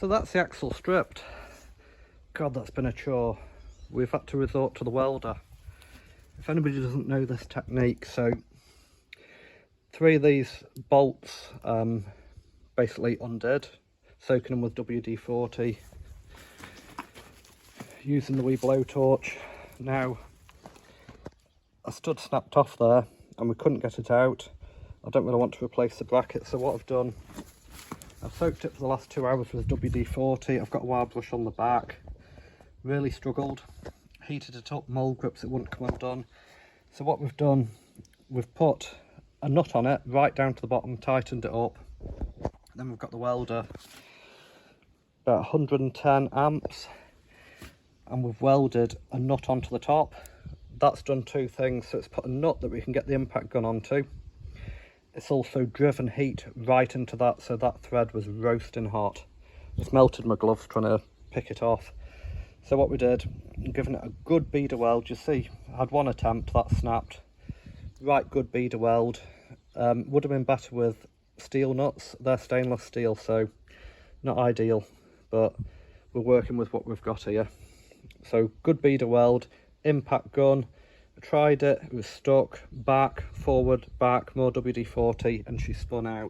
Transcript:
So that's the axle stripped. God, that's been a chore. We've had to resort to the welder. If anybody doesn't know this technique, so 3 of these bolts basically undid, soaking them with WD-40, using the wee blowtorch. Now, a stud snapped off there and we couldn't get it out. I don't really want to replace the bracket, so what I've done, I've soaked it for the last 2 hours with WD-40. I've got a wire brush on the back. Really struggled. Heated it up, mould grips, it wouldn't come undone. So what we've done, we've put a nut on it right down to the bottom, tightened it up. Then we've got the welder, about 110 amps, and we've welded a nut onto the top. That's done 2 things. So it's put a nut that we can get the impact gun onto. It's also driven heat right into that, so that thread was roasting hot. It's melted my gloves trying to pick it off. So what we did, given it a good beader weld, you see, I had 1 attempt, that snapped. Right good beader weld. Would have been better with steel nuts. They're stainless steel, so not ideal, but we're working with what we've got here. So good beader weld, impact gun. I tried it, it was stuck, back, forward, back, more WD-40, and she spun out.